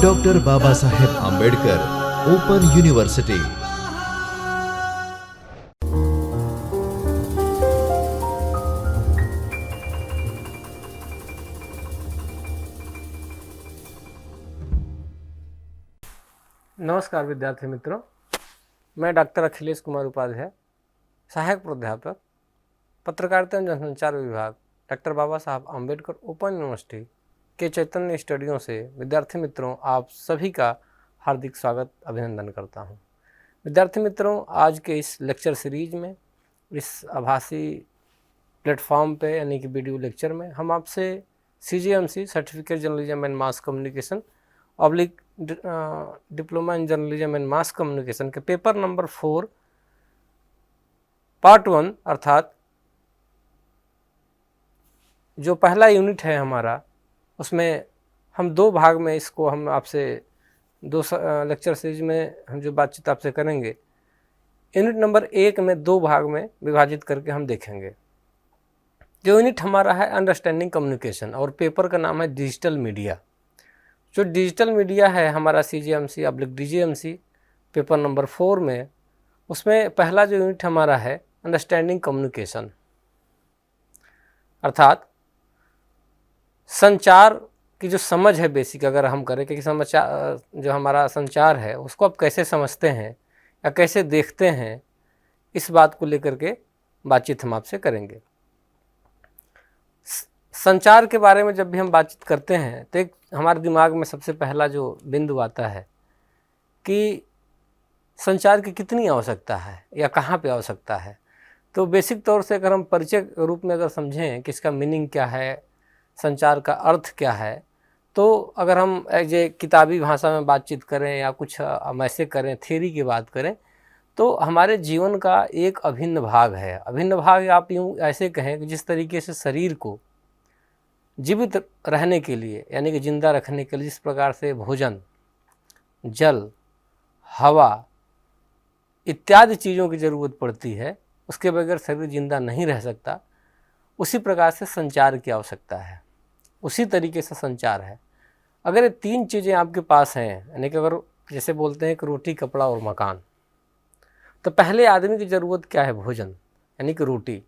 Doctor Baba Saheb Ambedkar open university. नमस्कार विद्यार्थी मित्रों, मैं डॉक्टर अखिलेश कुमार उपाध्याय, सहायक प्राध्यापक पत्रकारिता एवं जनसंचार विभाग, डॉक्टर बाबा साहब आंबेडकर ओपन यूनिवर्सिटी के चैतन्य स्टूडियो से विद्यार्थी मित्रों आप सभी का हार्दिक स्वागत अभिनंदन करता हूं। विद्यार्थी मित्रों, आज के इस लेक्चर सीरीज में, इस आभासी प्लेटफॉर्म पे यानी कि वीडियो लेक्चर में हम आपसे CJMC certificate journalism and mass communication oblique diploma in journalism and mass communication के पेपर नंबर 4 पार्ट 1 अर्थात जो पहला यूनिट है हमारा, उसमें हम दो भाग में इसको हम आपसे दो लेक्चर सीरीज में हम जो बातचीत आपसे करेंगे, यूनिट नंबर 1 में दो भाग में विभाजित करके हम देखेंगे। जो यूनिट हमारा है अंडरस्टैंडिंग कम्युनिकेशन और पेपर का नाम है डिजिटल मीडिया। जो डिजिटल मीडिया है हमारा CJMC oblique DJMC paper number 4 में, उसमें पहला जो यूनिट हमारा है अंडरस्टैंडिंग कम्युनिकेशन अर्थात संचार की जो समझ है बेसिक अगर हम करें कि समाचार जो हमारा संचार है उसको आप कैसे समझते हैं या कैसे देखते हैं, इस बात को लेकर के बातचीत हम आपसे करेंगे। संचार के बारे में जब भी हम बातचीत करते हैं तो एक हमारे दिमाग में सबसे पहला जो बिंदु आता है कि संचार की कितनी आवश्यकता है या कहाँ पे आवश्यकता है। तो बेसिक तौर से अगर हम परिचय रूप में अगर समझें कि इसका मीनिंग क्या है, संचार का अर्थ क्या है, तो अगर हम ये किताबी भाषा में बातचीत करें या कुछ हम ऐसे करें, थ्योरी की बात करें, तो हमारे जीवन का एक अभिन्न भाग है। अभिन्न भाग आप यूँ ऐसे कहें कि जिस तरीके से शरीर को जीवित रहने के लिए यानी कि जिंदा रखने के लिए जिस प्रकार से भोजन, जल, हवा इत्यादि चीज़ों की ज़रूरत पड़ती है, उसके बगैर शरीर जिंदा नहीं रह सकता, उसी प्रकार से संचार की आवश्यकता है। उसी तरीके से संचार है। अगर ये तीन चीज़ें आपके पास हैं, यानी कि अगर जैसे बोलते हैं कि रोटी, कपड़ा और मकान, तो पहले आदमी की ज़रूरत क्या है? भोजन, यानी कि रोटी।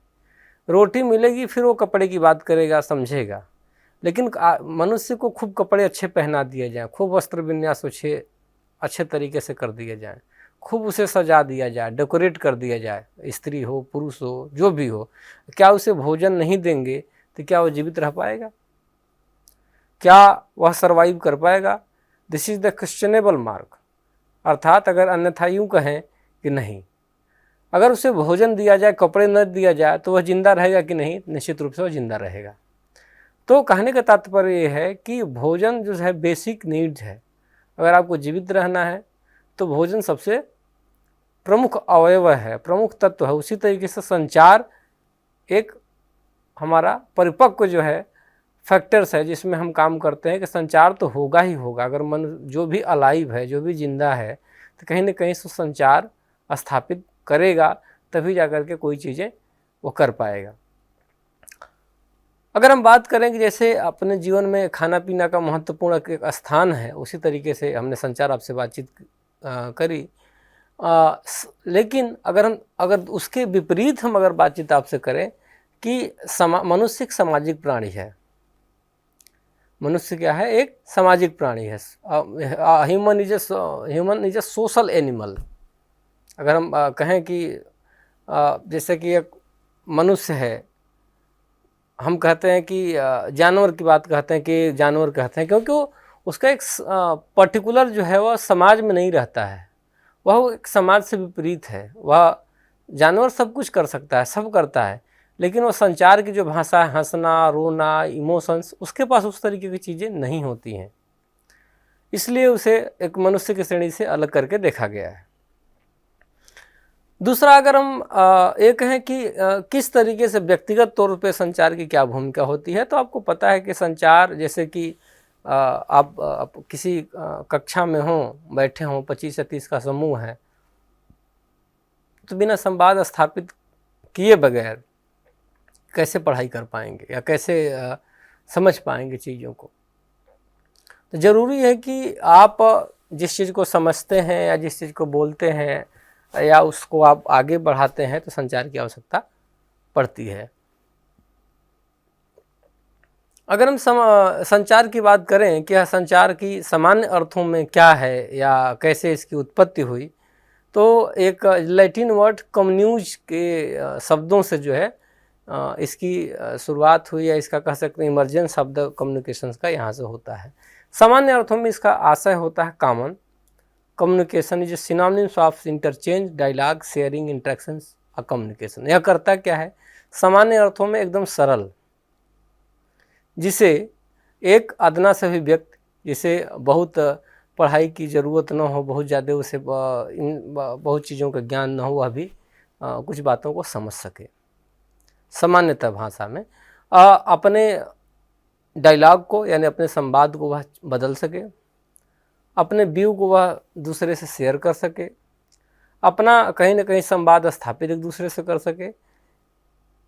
रोटी मिलेगी फिर वो कपड़े की बात करेगा, समझेगा। लेकिन मनुष्य को खूब कपड़े अच्छे पहना दिए जाएं, खूब वस्त्र विन्यास अच्छे तरीके से कर दिए जाएं, खूब उसे सजा दिया जाए, डेकोरेट कर दिया जाए, स्त्री हो पुरुष हो जो भी हो, क्या उसे भोजन नहीं देंगे तो क्या वो जीवित रह पाएगा? क्या वह सर्वाइव कर पाएगा? This is the questionable mark. अर्थात अगर अन्यथा यूँ कहें कि नहीं, अगर उसे भोजन दिया जाए, कपड़े न दिया जाए, तो वह जिंदा रहेगा कि नहीं? निश्चित रूप से वह जिंदा रहेगा। तो कहने का तात्पर्य ये है कि भोजन जो है बेसिक नीड्स है। अगर आपको जीवित रहना है तो भोजन सबसे प्रमुख अवयव है, प्रमुख तत्व है। उसी तरीके से संचार एक हमारा परिपक्व जो है फैक्टर्स है जिसमें हम काम करते हैं कि संचार तो होगा ही होगा। अगर मन जो भी अलाइव है, जो भी जिंदा है, तो कहीं ना कहीं से संचार स्थापित करेगा, तभी जाकर के कोई चीज़ें वो कर पाएगा। अगर हम बात करें कि जैसे अपने जीवन में खाना पीना का महत्वपूर्ण एक स्थान है, उसी तरीके से हमने संचार आपसे बातचीत करी। लेकिन अगर उसके विपरीत हम अगर बातचीत आपसे करें कि मनुष्य एक सामाजिक प्राणी है। मनुष्य क्या है? एक सामाजिक प्राणी है। Human is a social animal. अगर हम कहें कि जैसे कि एक मनुष्य है, हम कहते हैं कि जानवर की बात कहते हैं कि जानवर कहते हैं, क्योंकि वो उसका एक पर्टिकुलर जो है वह समाज में नहीं रहता है, वह एक समाज से विपरीत है। वह जानवर सब कुछ कर सकता है, सब करता है, लेकिन वो संचार की जो भाषा है, हंसना, रोना, इमोशंस, उसके पास उस तरीके की चीज़ें नहीं होती हैं। इसलिए उसे एक मनुष्य की श्रेणी से अलग करके देखा गया है। दूसरा, अगर हम ये कहें कि किस तरीके से व्यक्तिगत तौर पे संचार की क्या भूमिका होती है, तो आपको पता है कि संचार जैसे कि आप किसी कक्षा में हों, बैठे हों, 25 या 30 का समूह है, तो बिना संवाद स्थापित किए बगैर कैसे पढ़ाई कर पाएंगे या कैसे समझ पाएंगे चीज़ों को। तो ज़रूरी है कि आप जिस चीज़ को समझते हैं या जिस चीज़ को बोलते हैं या उसको आप आगे बढ़ाते हैं तो संचार की आवश्यकता पड़ती है। अगर हम संचार की बात करें कि संचार की सामान्य अर्थों में क्या है या कैसे इसकी उत्पत्ति हुई, तो एक लैटिन वर्ड कम्यून्यूज के शब्दों से जो है इसकी शुरुआत हुई, या इसका कह सकते हैं इमर्जेंस शब्द कम्युनिकेशंस का यहाँ से होता है। सामान्य अर्थों में इसका आशय होता है common communication is synonyms of interchange, dialogue, sharing, interactions और कम्युनिकेशन। यह करता क्या है? सामान्य अर्थों में एकदम सरल, जिसे एक अदना से भी व्यक्ति, जिसे बहुत पढ़ाई की ज़रूरत न हो, बहुत ज़्यादा उसे बहुत चीज़ों का ज्ञान न हो, वह भी कुछ बातों को समझ सके सामान्यतः भाषा में, अपने डायलॉग को यानी अपने संवाद को वह बदल सके, अपने व्यू को वह दूसरे से शेयर कर सके, अपना कहीं ना कहीं संवाद स्थापित एक दूसरे से कर सके।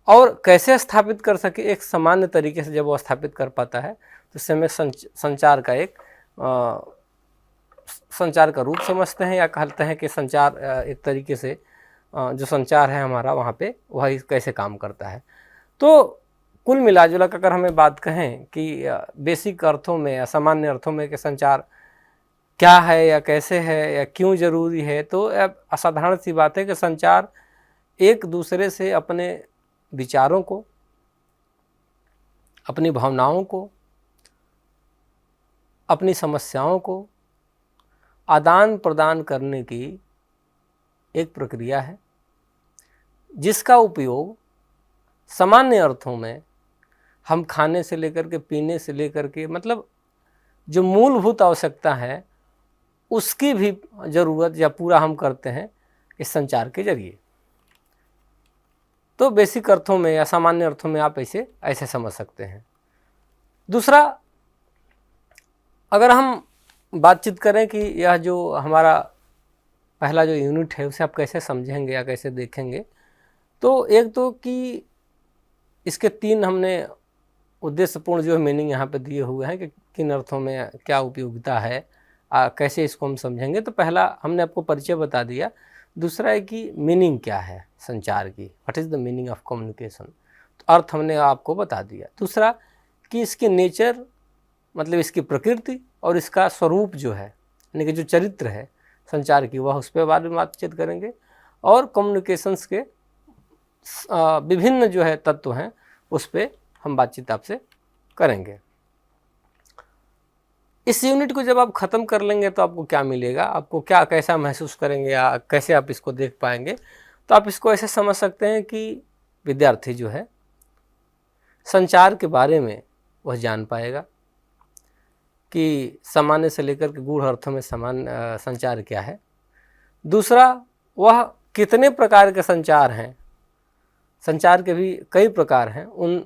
और कैसे स्थापित कर सके? एक सामान्य तरीके से जब वो स्थापित कर पाता है तो इससे हमें संचार का एक संचार का रूप समझते हैं, या कहते हैं कि संचार एक तरीके से जो संचार है हमारा वहाँ पे वह कैसे काम करता है। तो कुल मिलाजुला कर अगर हमें बात कहें कि बेसिक अर्थों में या सामान्य अर्थों में कि संचार क्या है या कैसे है या क्यों ज़रूरी है, तो असाधारण सी बात है कि संचार एक दूसरे से अपने विचारों को, अपनी भावनाओं को, अपनी समस्याओं को आदान प्रदान करने की एक प्रक्रिया है, जिसका उपयोग सामान्य अर्थों में हम खाने से लेकर के पीने से लेकर के, मतलब जो मूलभूत आवश्यकता है उसकी भी ज़रूरत या पूरा हम करते हैं इस संचार के जरिए। तो बेसिक अर्थों में या सामान्य अर्थों में आप ऐसे समझ सकते हैं। दूसरा, अगर हम बातचीत करें कि यह जो हमारा पहला जो यूनिट है उसे आप कैसे समझेंगे या कैसे देखेंगे, तो एक तो कि इसके 3 हमने उद्देश्यपूर्ण जो मीनिंग यहाँ पे दिए हुए हैं कि किन अर्थों में क्या उपयोगिता है, कैसे इसको हम समझेंगे। तो पहला हमने आपको परिचय बता दिया। दूसरा है कि मीनिंग क्या है संचार की, what is the meaning of communication, तो अर्थ हमने आपको बता दिया। दूसरा कि इसके नेचर, मतलब इसकी प्रकृति और इसका स्वरूप जो है, यानी कि जो चरित्र है संचार की, वह उस पर बारे में बातचीत करेंगे। और कम्युनिकेशंस के विभिन्न जो है तत्व हैं उस पर हम बातचीत आपसे करेंगे। इस यूनिट को जब आप ख़त्म कर लेंगे तो आपको क्या मिलेगा, आपको क्या कैसा महसूस करेंगे या कैसे आप इसको देख पाएंगे, तो आप इसको ऐसे समझ सकते हैं कि विद्यार्थी जो है संचार के बारे में वह जान पाएगा कि सामान्य से लेकर के गूढ़ अर्थों में संचार क्या है। दूसरा, वह कितने प्रकार के संचार हैं, संचार के भी कई प्रकार हैं, उन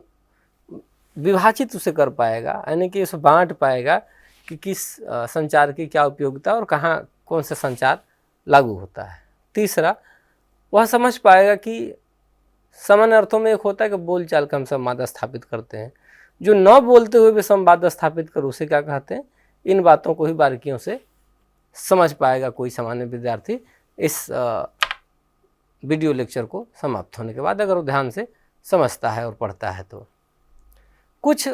विभाजित उसे कर पाएगा, यानी कि उसे बांट पाएगा कि किस संचार की क्या उपयोगिता और कहाँ कौन सा संचार लागू होता है। तीसरा, वह समझ पाएगा कि सामान्य अर्थों में एक होता है कि बोलचाल का हम संवाद स्थापित करते हैं, जो न बोलते हुए भी संवाद स्थापित कर उसे क्या कहते हैं। इन बातों को ही बारीकियों से समझ पाएगा कोई सामान्य विद्यार्थी इस वीडियो लेक्चर को समाप्त होने के बाद, अगर वो ध्यान से समझता है और पढ़ता है। तो कुछ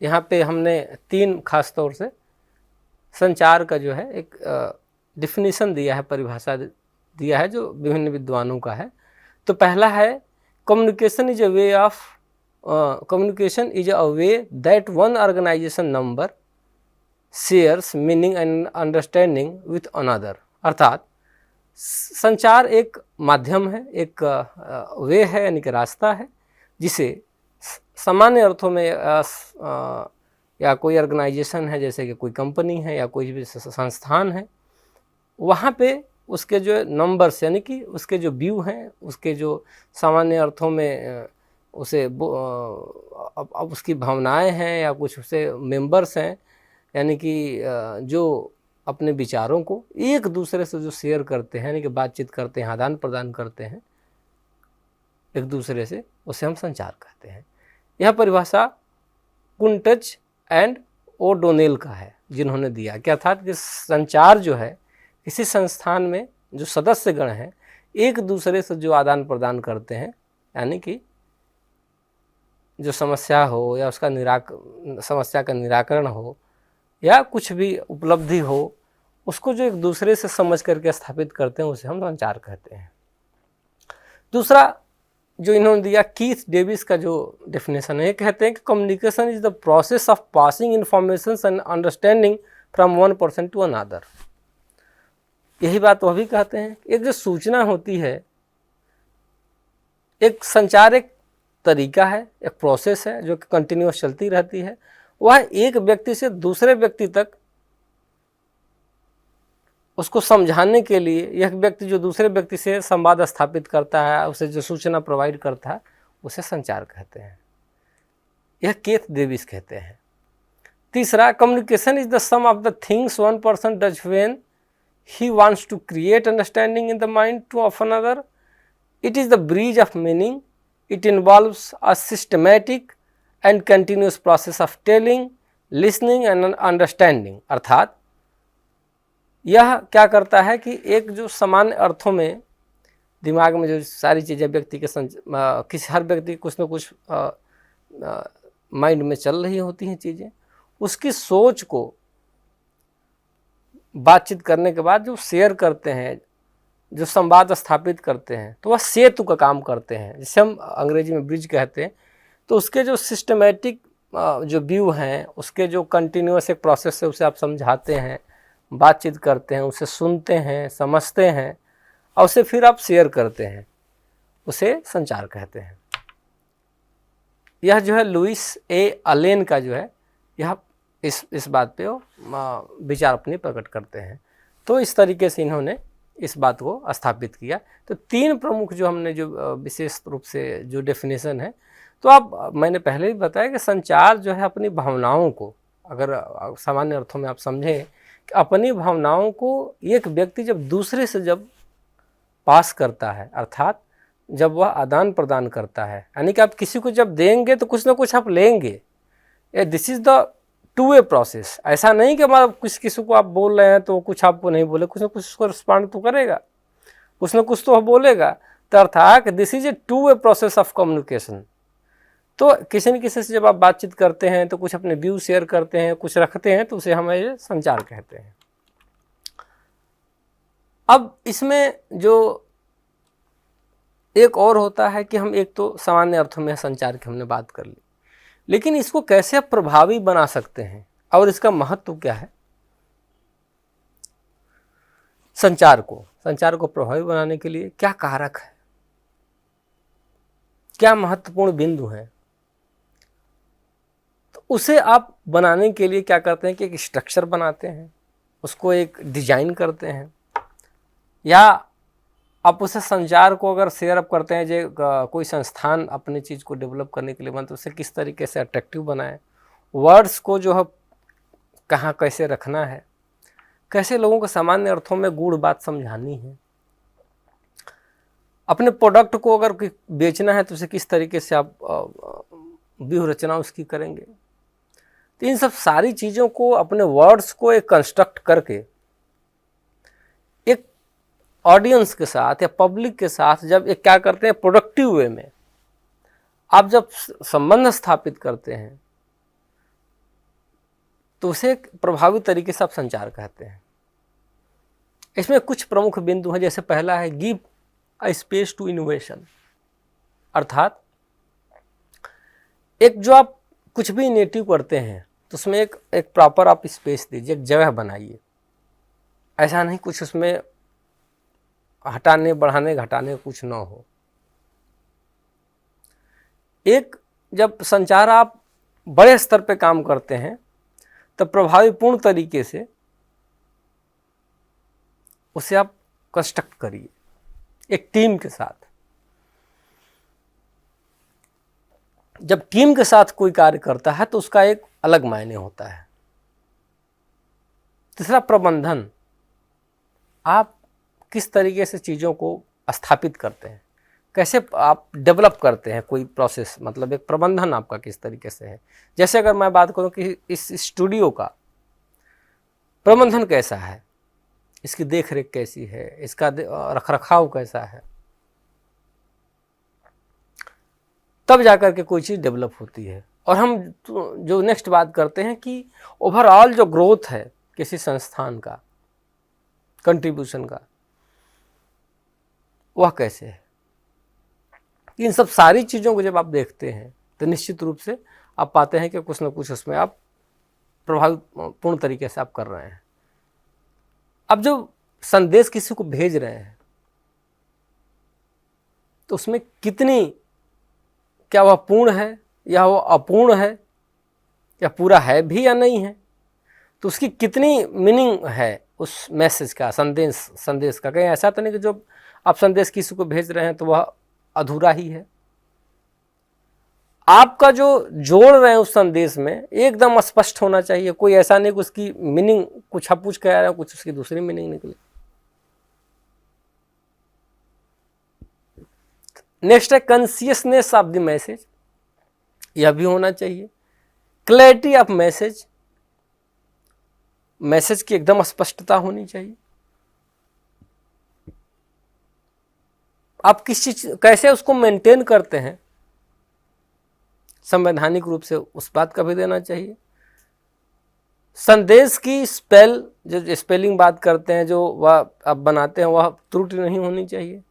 यहाँ पे हमने 3 खास तौर से संचार का जो है एक डिफिनीशन दिया है, परिभाषा दिया है जो विभिन्न विद्वानों का है। तो पहला है communication is a way that one organization number shares meaning and understanding with another. अर्थात संचार एक माध्यम है, एक वे है, यानी कि रास्ता है, जिसे सामान्य अर्थों में या कोई ऑर्गेनाइजेशन है, जैसे कि कोई कंपनी है या कोई भी संस्थान है, वहाँ पे उसके जो नंबर्स यानी कि उसके जो व्यू हैं, उसके जो सामान्य अर्थों में उसे अब उसकी भावनाएं हैं या कुछ उसे मेंबर्स हैं, यानी कि जो अपने विचारों को एक दूसरे से जो शेयर करते हैं, यानी कि बातचीत करते हैं, आदान प्रदान करते हैं एक दूसरे से, उसे हम संचार कहते हैं। यह परिभाषा कुंटज एंड ओडोनेल का है, जिन्होंने दिया कि अर्थात कि संचार जो है किसी संस्थान में जो सदस्यगण हैं एक दूसरे से जो आदान प्रदान करते हैं, यानी कि जो समस्या हो या उसका समस्या का निराकरण हो या कुछ भी उपलब्धि हो, उसको जो एक दूसरे से समझ करके स्थापित करते हैं उसे हम संचार कहते हैं। दूसरा जो इन्होंने दिया, कीथ डेविस का जो डेफिनेशन है, कहते हैं कि communication is the process of passing information and understanding from one person to another. यही बात वह भी कहते हैं, एक जो सूचना होती है, एक संचार एक तरीका है, एक प्रोसेस है जो कि कंटिन्यूअस चलती रहती है। वह एक व्यक्ति से दूसरे व्यक्ति तक उसको समझाने के लिए यह व्यक्ति जो दूसरे व्यक्ति से संवाद स्थापित करता है, उसे जो सूचना प्रोवाइड करता है, उसे संचार कहते हैं। यह केथ डेविस कहते हैं। तीसरा, communication is the sum of the things one person does when he wants to create understanding in the mind to of another. It is the bridge of meaning. It involves a systematic and continuous process of telling, listening and understanding. अर्थात यह क्या करता है कि एक जो सामान्य अर्थों में दिमाग में जो सारी चीज़ें व्यक्ति के किसी हर व्यक्ति कुछ न कुछ माइंड में चल रही होती हैं चीज़ें, उसकी सोच को बातचीत करने के बाद जो शेयर करते हैं, जो संवाद स्थापित करते हैं, तो वह सेतु का काम करते हैं, जिसे हम अंग्रेजी में ब्रिज कहते हैं। तो उसके जो सिस्टमैटिक जो व्यू हैं, उसके जो कंटिन्यूअस एक प्रोसेस है, उसे आप समझाते हैं, बातचीत करते हैं, उसे सुनते हैं, समझते हैं और उसे फिर आप शेयर करते हैं, उसे संचार कहते हैं। यह जो है लुइस ए अलेन का जो है, यह इस बात पे विचार अपने प्रकट करते हैं। तो इस तरीके से इन्होंने इस बात को स्थापित किया। तो तीन प्रमुख जो हमने जो विशेष रूप से जो डेफिनेशन है, तो आप मैंने पहले भी बताया कि संचार जो है अपनी भावनाओं को, अगर सामान्य अर्थों में आप समझें, अपनी भावनाओं को एक व्यक्ति जब दूसरे से जब पास करता है, अर्थात जब वह आदान प्रदान करता है, यानी कि आप किसी को जब देंगे तो कुछ ना कुछ आप लेंगे। This is the two way process. ऐसा नहीं कि हमारा किसी को आप बोल रहे हैं तो कुछ आपको नहीं बोले, कुछ ना कुछ उसको रिस्पॉन्ड तो करेगा, कुछ ना कुछ तो बोलेगा। तो अर्थात this is a two way process of communication. तो किसी न किसी से जब आप बातचीत करते हैं तो कुछ अपने व्यू शेयर करते हैं, कुछ रखते हैं, तो उसे हम ये संचार कहते हैं। अब इसमें जो एक और होता है कि हम एक तो सामान्य अर्थों में संचार की हमने बात कर ली, लेकिन इसको कैसे प्रभावी बना सकते हैं और इसका महत्व क्या है। संचार को प्रभावी बनाने के लिए क्या कारक है, क्या महत्वपूर्ण बिंदु है, तो उसे आप बनाने के लिए क्या करते हैं कि एक स्ट्रक्चर बनाते हैं, उसको एक डिजाइन करते हैं, या आप उसे संचार को अगर शेयर अप करते हैं, जो कोई संस्थान अपनी चीज़ को डेवलप करने के लिए बनते, उसे किस तरीके से अट्रैक्टिव बनाएं, वर्ड्स को जो है कहाँ कैसे रखना है, कैसे लोगों को सामान्य अर्थों में गूढ़ बात समझानी है, अपने प्रोडक्ट को अगर बेचना है तो उसे किस तरीके से आप व्यूह रचना उसकी करेंगे। तो इन सब सारी चीज़ों को, अपने वर्ड्स को एक कंस्ट्रक्ट करके एक ऑडियंस के साथ या पब्लिक के साथ जब एक क्या करते हैं, प्रोडक्टिव वे में आप जब संबंध स्थापित करते हैं, तो उसे एक प्रभावी तरीके से आप संचार कहते हैं। इसमें कुछ प्रमुख बिंदु हैं। जैसे पहला है give a space to innovation, अर्थात एक जो आप कुछ भी इनिशिएटिव करते हैं तो उसमें एक प्रॉपर आप स्पेस दीजिए, एक जगह बनाइए। ऐसा नहीं कुछ उसमें हटाने बढ़ाने घटाने कुछ ना हो। एक जब संचार आप बड़े स्तर पे काम करते हैं तो प्रभावीपूर्ण तरीके से उसे आप कंस्ट्रक्ट करिए एक टीम के साथ। जब टीम के साथ कोई कार्य करता है तो उसका एक अलग मायने होता है। तीसरा, प्रबंधन। आप किस तरीके से चीज़ों को स्थापित करते हैं, कैसे आप डेवलप करते हैं कोई प्रोसेस, मतलब एक प्रबंधन आपका किस तरीके से है। जैसे अगर मैं बात करूं कि इस स्टूडियो का प्रबंधन कैसा है, इसकी देख रेख कैसी है, इसका रखरखाव कैसा है, तब जाकर के कोई चीज़ डेवलप होती है। और हम जो नेक्स्ट बात करते हैं कि ओवरऑल जो ग्रोथ है किसी संस्थान का, कंट्रीब्यूशन का, वह कैसे है। इन सब सारी चीज़ों को जब आप देखते हैं तो निश्चित रूप से आप पाते हैं कि कुछ ना कुछ उसमें आप प्रभावपूर्ण तरीके से आप कर रहे हैं। अब जो संदेश किसी को भेज रहे हैं तो उसमें कितनी, क्या वह पूर्ण है या वह अपूर्ण है, या पूरा है भी या नहीं है, तो उसकी कितनी मीनिंग है उस मैसेज का, संदेश का। कहीं ऐसा तो नहीं कि जो आप संदेश किसी को भेज रहे हैं तो वह अधूरा ही है। आपका जो जोड़ रहे हैं उस संदेश में एकदम स्पष्ट होना चाहिए। कोई ऐसा नहीं कि उसकी मीनिंग कुछ आप पूछ के आ रहे हो, कुछ उसकी दूसरी मीनिंग निकले। नेक्स्ट है कॉन्शियसनेस ऑफ द मैसेज, यह भी होना चाहिए। क्लैरिटी ऑफ मैसेज, मैसेज की एकदम स्पष्टता होनी चाहिए। आप किस चीज कैसे उसको मेंटेन करते हैं, संवैधानिक रूप से उस बात का भी देना चाहिए। संदेश की जो स्पेलिंग बात करते हैं, जो वह आप बनाते हैं, वह त्रुटि नहीं होनी चाहिए।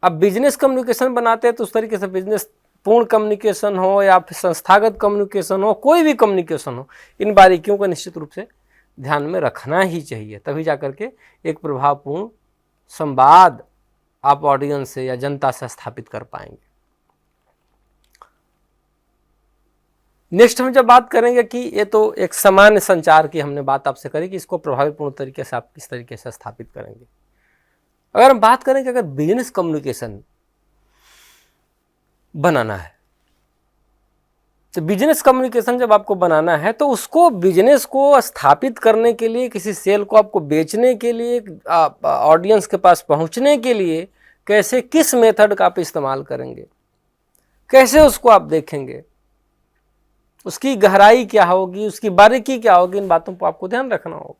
अब बिजनेस कम्युनिकेशन बनाते हैं तो उस तरीके से बिजनेस पूर्ण कम्युनिकेशन हो या फिर संस्थागत कम्युनिकेशन हो, कोई भी कम्युनिकेशन हो, इन बारीकियों को निश्चित रूप से ध्यान में रखना ही चाहिए। तभी जाकर के एक प्रभावपूर्ण संवाद आप ऑडियंस से या जनता से स्थापित कर पाएंगे। नेक्स्ट हम जब बात करेंगे कि ये तो एक सामान्य संचार की हमने बात आपसे करी कि इसको प्रभावपूर्ण तरीके से आप किस तरीके से स्थापित करेंगे। अगर हम बात करें कि अगर बिजनेस कम्युनिकेशन बनाना है, तो बिजनेस कम्युनिकेशन जब आपको बनाना है तो उसको बिजनेस को स्थापित करने के लिए, किसी सेल को आपको बेचने के लिए, ऑडियंस के पास पहुंचने के लिए कैसे, किस मेथड का आप इस्तेमाल करेंगे, कैसे उसको आप देखेंगे, उसकी गहराई क्या होगी, उसकी बारीकी क्या होगी, इन बातों पर आपको ध्यान रखना होगा।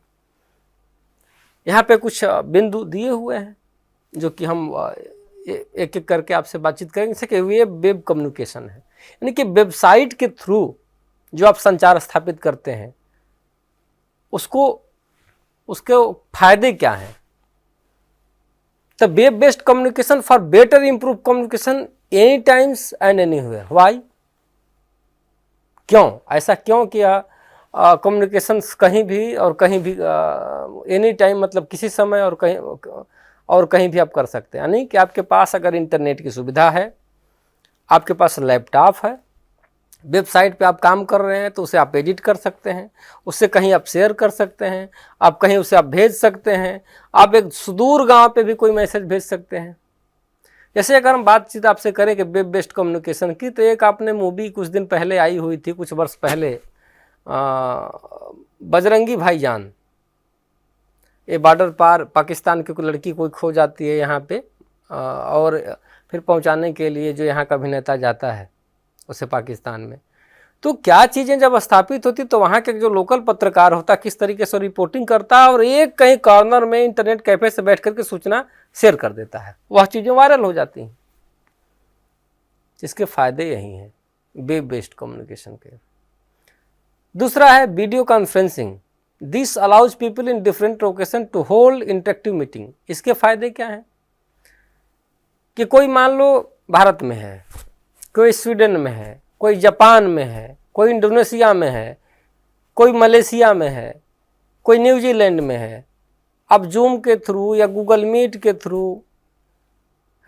यहाँ पे कुछ बिंदु दिए हुए हैं जो कि हम एक एक करके आपसे बातचीत करेंगे। जैसे कि वेब कम्युनिकेशन है, यानी कि वेबसाइट के थ्रू जो आप संचार स्थापित करते हैं उसके फायदे क्या हैं। The web based communication for better improve communication any times and anywhere. Why, क्यों, ऐसा क्यों किया। कम्युनिकेशन कहीं भी और कहीं भी, एनी टाइम मतलब किसी समय और कहीं भी आप कर सकते हैं। यानी कि आपके पास अगर इंटरनेट की सुविधा है, आपके पास लैपटॉप है, वेबसाइट पे आप काम कर रहे हैं तो उसे आप एडिट कर सकते हैं, उससे कहीं आप शेयर कर सकते हैं, आप कहीं उसे आप भेज सकते हैं, आप एक सुदूर गांव पे भी कोई मैसेज भेज सकते हैं। जैसे अगर हम बातचीत आपसे करें कि वेब बेस्ड कम्युनिकेशन की, तो एक आपने मूवी कुछ दिन पहले आई हुई थी, कुछ वर्ष पहले, बजरंगी भाईजान। ये बॉर्डर पार पाकिस्तान की कोई लड़की कोई खो जाती है यहाँ पे, और फिर पहुँचाने के लिए जो यहाँ का अभिनेता जाता है उसे पाकिस्तान में। तो क्या चीज़ें जब स्थापित होती तो वहाँ के जो लोकल पत्रकार होता किस तरीके से रिपोर्टिंग करता है, और एक कहीं कॉर्नर में इंटरनेट कैफे से बैठ करके सूचना शेयर कर देता है, वह चीज़ें वायरल हो जाती हैं। इसके फायदे यही हैं वेब बेस्ड कम्युनिकेशन के। दूसरा है video conferencing. This allows people in different location to hold interactive meeting. इसके फायदे क्या हैं कि कोई मान लो भारत में है, कोई स्वीडन में है, कोई जापान में है, कोई इंडोनेशिया में है, कोई मलेशिया में है, कोई न्यूजीलैंड में है। अब जूम के थ्रू या गूगल मीट के थ्रू,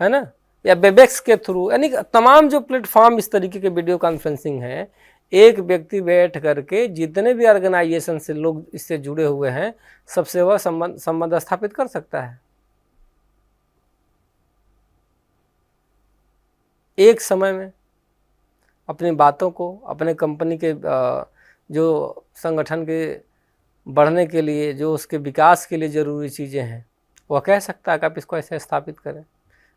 है ना, या वेबएक्स के थ्रू, यानी तमाम जो प्लेटफॉर्म इस तरीके के वीडियो कॉन्फ्रेंसिंग है, एक व्यक्ति बैठ करके जितने भी ऑर्गेनाइजेशन से लोग इससे जुड़े हुए हैं सबसे वह संबंध स्थापित कर सकता है। एक समय में अपनी बातों को, अपने कंपनी के जो संगठन के बढ़ने के लिए, जो उसके विकास के लिए ज़रूरी चीज़ें हैं, वह कह सकता है कि आप इसको ऐसे स्थापित करें।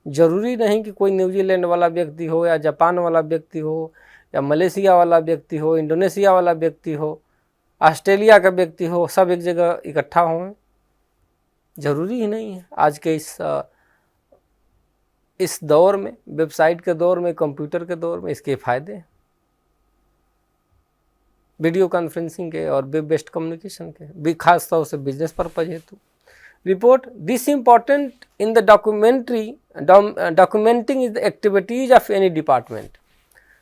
जरूरी नहीं कि कोई न्यूजीलैंड वाला व्यक्ति हो या जापान वाला व्यक्ति हो या मलेशिया वाला व्यक्ति हो, इंडोनेशिया वाला व्यक्ति हो, ऑस्ट्रेलिया का व्यक्ति हो, सब एक जगह इकट्ठा हों, जरूरी ही नहीं है। आज के इस दौर में, वेबसाइट के दौर में, कंप्यूटर के दौर में इसके फ़ायदे हैं, वीडियो कॉन्फ्रेंसिंग के और वेब बेस्ड कम्युनिकेशन के, भी खास तौर से बिजनेस पर्पज हेतु। Report this important in the documenting is the activities of any department.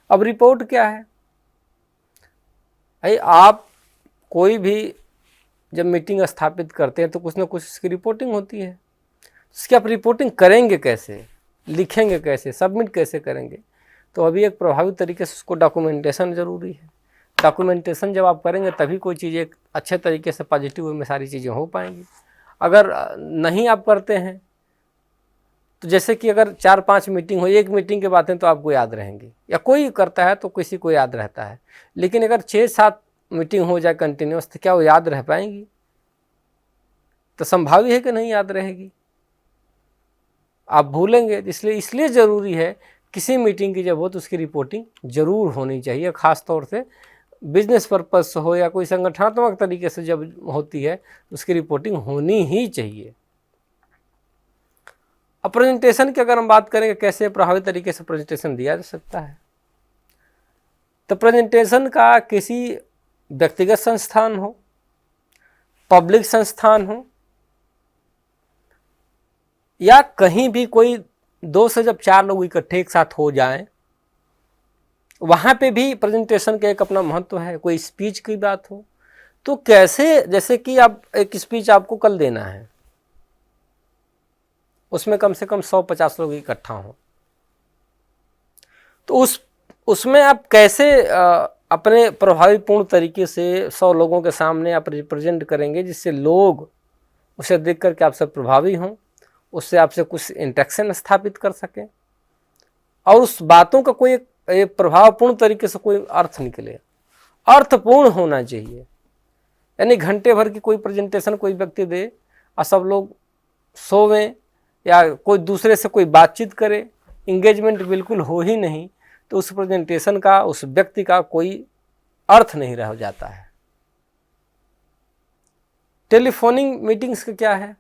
अब रिपोर्ट क्या है? आप कोई भी जब मीटिंग स्थापित करते हैं तो कुछ ना कुछ इसकी रिपोर्टिंग होती है। इसकी आप रिपोर्टिंग करेंगे कैसे, लिखेंगे कैसे, सबमिट कैसे करेंगे? तो अभी एक प्रभावी तरीके से उसको डॉक्यूमेंटेशन ज़रूरी है। डॉक्यूमेंटेशन जब आप करेंगे तभी कोई चीज़ एक अच्छे तरीके से पॉजिटिव वे में सारी चीज़ें हो पाएंगी। अगर नहीं आप करते हैं तो जैसे कि अगर 4-5 मीटिंग हो, एक मीटिंग की बातें तो आपको याद रहेंगी, या कोई करता है तो किसी को याद रहता है, लेकिन अगर 6-7 मीटिंग हो जाए कंटिन्यूस तो क्या वो याद रह पाएंगी? तो संभावी है कि नहीं याद रहेगी, आप भूलेंगे। इसलिए ज़रूरी है किसी मीटिंग की जब हो तो उसकी रिपोर्टिंग ज़रूर होनी चाहिए, ख़ास तौर से बिजनेस पर्पज से हो या कोई संगठनात्मक तरीके से जब होती है उसकी रिपोर्टिंग होनी ही चाहिए। अब प्रेजेंटेशन की अगर हम बात करेंगे कैसे प्रभावी तरीके से प्रेजेंटेशन दिया जा सकता है, तो प्रेजेंटेशन का किसी व्यक्तिगत संस्थान हो, पब्लिक संस्थान हो, या कहीं भी कोई 2 से जब 4 लोग इकट्ठे एक साथ हो जाएं, वहाँ पे भी प्रेजेंटेशन का एक अपना महत्व है। कोई स्पीच की बात हो तो कैसे, जैसे कि आप एक स्पीच आपको कल देना है, उसमें कम से कम 100-50 लोग इकट्ठा हों, तो उसमें आप कैसे अपने प्रभावीपूर्ण तरीके से 100 लोगों के सामने आप रिप्रेजेंट करेंगे जिससे लोग उसे देख करके आपसे प्रभावी हों, उससे आपसे कुछ इंटरेक्शन स्थापित कर सकें और उस बातों का कोई एक प्रभावपूर्ण तरीके से कोई अर्थ निकले। अर्थपूर्ण होना चाहिए, यानी घंटे भर की कोई प्रेजेंटेशन कोई व्यक्ति दे और सब लोग सोवें या कोई दूसरे से कोई बातचीत करे, इंगेजमेंट बिल्कुल हो ही नहीं, तो उस प्रेजेंटेशन का, उस व्यक्ति का कोई अर्थ नहीं रह जाता है। टेलीफोनिक मीटिंग्स का क्या है?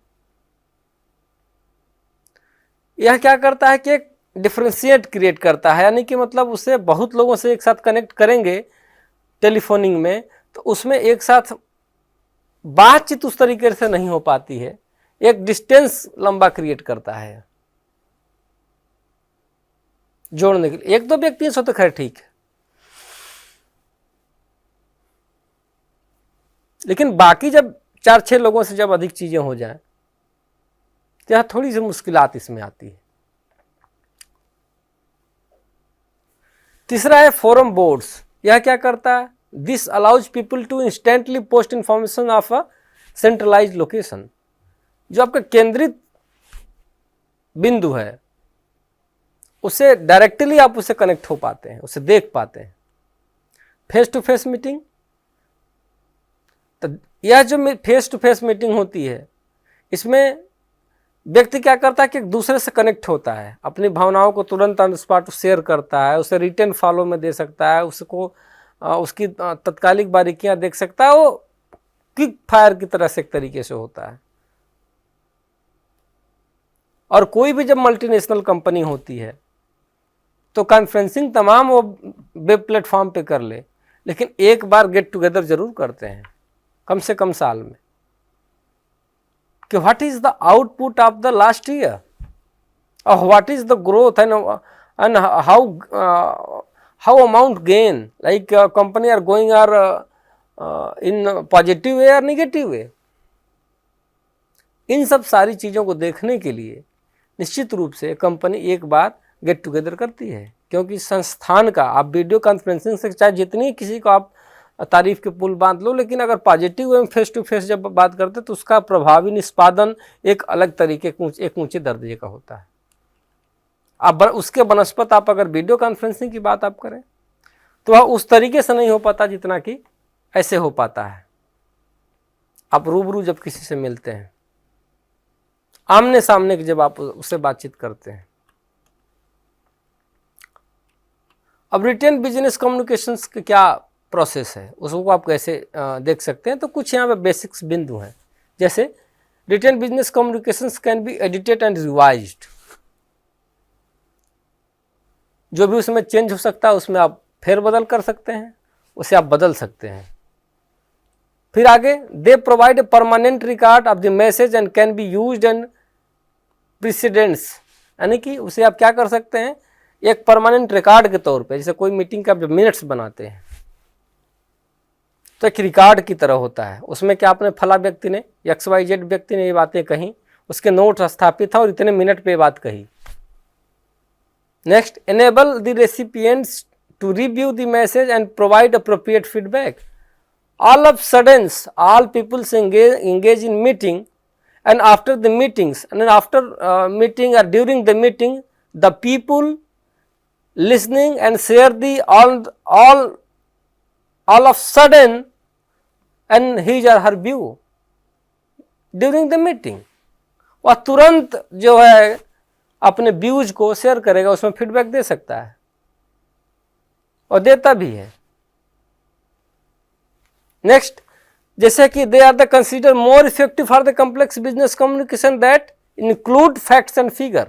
यह क्या करता है कि एक डिफरेंशिएट क्रिएट करता है, यानी कि मतलब उससे बहुत लोगों से एक साथ कनेक्ट करेंगे टेलीफोनिंग में, तो उसमें एक साथ बातचीत उस तरीके से नहीं हो पाती है, एक डिस्टेंस लंबा क्रिएट करता है जोड़ने के लिए। 1-2 व्यक्ति से तो खैर ठीक है, लेकिन बाकी जब 4-6 लोगों से जब अधिक चीजें हो जाएं तो यह थोड़ी सी मुश्किलात इसमें आती है। तीसरा है फोरम बोर्ड्स। यह क्या करता है? This allows people to instantly post information of a centralized location. जो आपका केंद्रित बिंदु है उससे डायरेक्टली आप उससे कनेक्ट हो पाते हैं, उसे देख पाते हैं। फेस टू फेस मीटिंग, तो यह जो फेस टू फेस मीटिंग होती है इसमें व्यक्ति क्या करता है कि एक दूसरे से कनेक्ट होता है, अपनी भावनाओं को तुरंत ऑन द स्पॉट शेयर करता है, उसे रिटर्न फॉलो में दे सकता है, उसको उसकी तत्कालिक बारीकियां देख सकता है। वो क्विक फायर की तरह से एक तरीके से होता है। और कोई भी जब मल्टीनेशनल कंपनी होती है तो कॉन्फ्रेंसिंग तमाम वो वेब प्लेटफॉर्म पे कर ले, लेकिन एक बार गेट टुगेदर जरूर करते हैं कम से कम साल में, कि what is the output of the last year और what is the growth and how amount gain, like company are going are in positive way और निगेटिव वे। इन सब सारी चीज़ों को देखने के लिए निश्चित रूप से कंपनी एक बार गेट टुगेदर करती है, क्योंकि संस्थान का, आप वीडियो कॉन्फ्रेंसिंग से चाहे जितनी किसी को आप तारीफ के पुल बांध लो, लेकिन अगर positive way face to face जब बात करते तो उसका प्रभावी निष्पादन एक अलग तरीके, एक ऊंचे दर्जे का होता है। अब उसके बनस्पत आप अगर वीडियो कॉन्फ्रेंसिंग की बात आप करें तो वह उस तरीके से नहीं हो पाता जितना कि ऐसे हो पाता है। आप रूबरू जब किसी से मिलते हैं, आमने सामने की जब आप उससे बातचीत करते हैं, अब रिटेन बिजनेस कम्युनिकेशंस का क्या प्रोसेस है, उसको आप कैसे देख सकते हैं। तो कुछ यहाँ पे बेसिक्स बिंदु हैं। जैसे written business communications can be edited and revised, जो भी उसमें चेंज हो सकता है उसमें आप फेरबदल कर सकते हैं, उसे आप बदल सकते हैं। फिर आगे, they provide a permanent record of the message and can be used and presidents, यानी कि उसे आप क्या कर सकते हैं, एक परमानेंट रिकॉर्ड के तौर पे, जैसे कोई मीटिंग का जब मिनट्स बनाते हैं तो एक रिकॉर्ड की तरह होता है, उसमें क्या आपने फला व्यक्ति ने XYZ व्यक्ति ने ये बातें कही, उसके नोट स्थापित था और इतने मिनट पे बात कही। Next, enable the recipients to review the message and provide appropriate feedback. All of suddens all peoples engage in meeting, and after the meetings and then after meeting or during the meeting, the people listening and share the all of sudden and his or her view during the meeting। वह तुरंत जो है अपने views को share करेगा, उसमें feedback दे सकता है और देता भी है। नेक्स्ट, जैसे कि they are the consider more effective for the complex business communication that include facts and figure.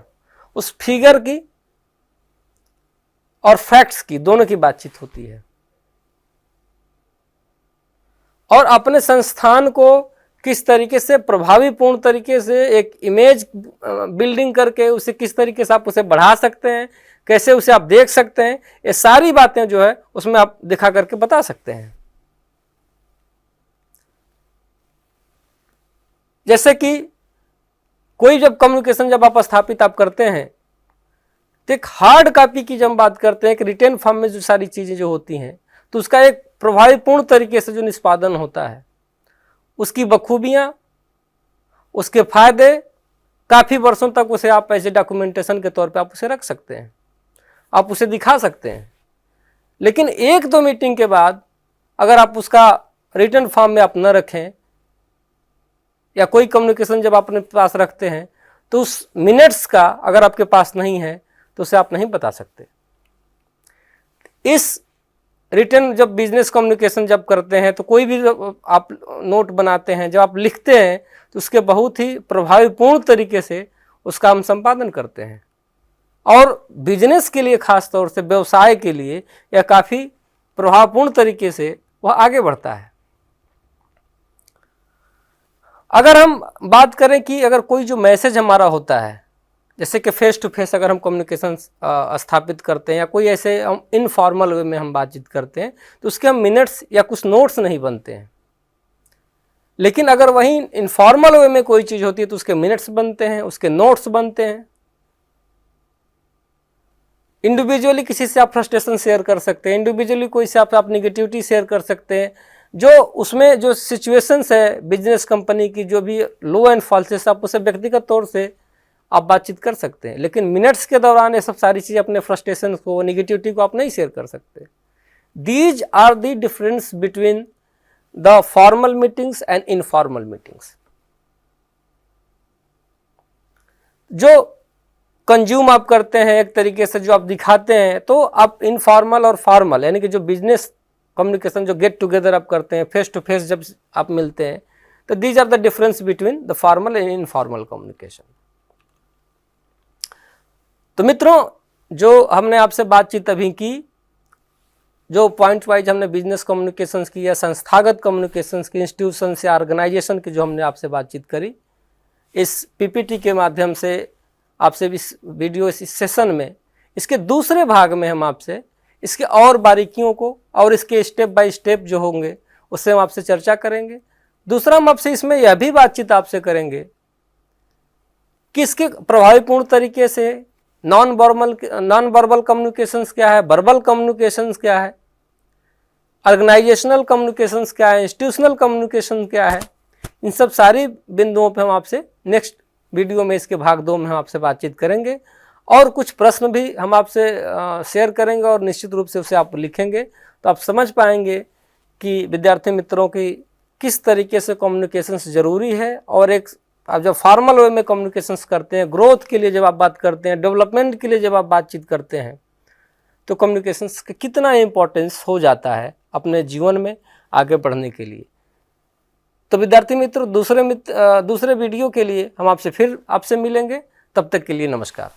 उस फिगर की और फैक्ट्स की दोनों की बातचीत होती है, और अपने संस्थान को किस तरीके से प्रभावीपूर्ण तरीके से एक इमेज बिल्डिंग करके उसे किस तरीके से आप उसे बढ़ा सकते हैं, कैसे उसे आप देख सकते हैं, ये सारी बातें जो है उसमें आप दिखा करके बता सकते हैं। जैसे कि कोई जब कम्युनिकेशन जब आप स्थापित आप करते हैं तो एक हार्ड कॉपी की जब बात करते हैं, एक रिटेन फॉर्म में जो सारी चीज़ें जो होती हैं तो उसका एक प्रभावीपूर्ण तरीके से जो निष्पादन होता है, उसकी बखूबियाँ, उसके फायदे, काफ़ी वर्षों तक उसे आप ऐसे डॉक्यूमेंटेशन के तौर पे आप उसे रख सकते हैं, आप उसे दिखा सकते हैं। लेकिन एक दो मीटिंग के बाद अगर आप उसका रिटन फॉर्म में आप न रखें या कोई कम्युनिकेशन जब आप अपने पास रखते हैं तो उस मिनट्स का अगर आपके पास नहीं है तो उसे आप नहीं बता सकते। इस रिटन जब बिजनेस कम्युनिकेशन जब करते हैं तो कोई भी आप नोट बनाते हैं, जब आप लिखते हैं तो उसके बहुत ही प्रभावीपूर्ण तरीके से उसका हम संपादन करते हैं, और बिजनेस के लिए खास तौर से व्यवसाय के लिए यह काफ़ी प्रभावपूर्ण तरीके से वह आगे बढ़ता है। अगर हम बात करें कि अगर कोई जो मैसेज हमारा होता है, जैसे कि फेस टू फेस अगर हम कम्युनिकेशन स्थापित करते हैं या कोई ऐसे हम इनफॉर्मल वे में हम बातचीत करते हैं तो उसके हम मिनट्स या कुछ नोट्स नहीं बनते हैं। लेकिन अगर वहीं इनफॉर्मल वे में कोई चीज़ होती है तो उसके मिनट्स बनते हैं, उसके नोट्स बनते हैं। इंडिविजुअली किसी से आप फ्रस्ट्रेशन शेयर कर सकते हैं, इंडिविजुअली कोई से आप निगेटिविटी शेयर कर सकते हैं, जो उसमें जो सिचुएशंस है बिजनेस कंपनी की जो भी लो एंड फॉल्सेस आप उसे व्यक्तिगत तौर से आप बातचीत कर सकते हैं। लेकिन मिनट्स के दौरान ये सब सारी चीज़ें अपने फ्रस्ट्रेशन को, निगेटिविटी को आप नहीं शेयर कर सकते। These are the difference between the formal meetings and informal meetings. जो कंज्यूम आप करते हैं एक तरीके से, जो आप दिखाते हैं, तो आप इनफॉर्मल और फॉर्मल यानी कि जो बिजनेस कम्युनिकेशन जो गेट टुगेदर आप करते हैं, फेस टू फेस जब आप मिलते हैं, तो these are the difference between the formal and informal communication. तो मित्रों, जो हमने आपसे बातचीत अभी की, जो पॉइंट वाइज हमने बिजनेस कम्युनिकेशंस की या संस्थागत कम्युनिकेशंस की, इंस्टीट्यूशन से ऑर्गेनाइजेशन की जो हमने आपसे बातचीत करी, इस पीपीटी के माध्यम से आपसे इस वीडियो इस सेशन में, इसके दूसरे भाग में हम आपसे इसके और बारीकियों को और इसके स्टेप बाय स्टेप जो होंगे उससे हम आपसे चर्चा करेंगे। दूसरा, हम आपसे इसमें यह भी बातचीत आपसे करेंगे कि इसके प्रभावीपूर्ण तरीके से नॉन वर्बल कम्युनिकेशंस क्या है, वर्बल कम्युनिकेशंस क्या है, ऑर्गेनाइजेशनल कम्युनिकेशंस क्या है, इंस्टीट्यूशनल कम्युनिकेशन क्या है, इन सब सारी बिंदुओं पे हम आपसे नेक्स्ट वीडियो में, इसके भाग 2 में हम आपसे बातचीत करेंगे। और कुछ प्रश्न भी हम आपसे शेयर करेंगे और निश्चित रूप से उसे आप लिखेंगे तो आप समझ पाएंगे कि विद्यार्थी मित्रों की किस तरीके से कम्युनिकेशंस ज़रूरी है। और एक आप जब फॉर्मल वे में कम्युनिकेशंस करते हैं, ग्रोथ के लिए जब आप बात करते हैं, डेवलपमेंट के लिए जब आप बातचीत करते हैं, तो कम्युनिकेशंस का कितना इम्पोर्टेंस हो जाता है अपने जीवन में आगे बढ़ने के लिए। तो विद्यार्थी मित्रों, दूसरे वीडियो के लिए हम आपसे मिलेंगे। तब तक के लिए नमस्कार।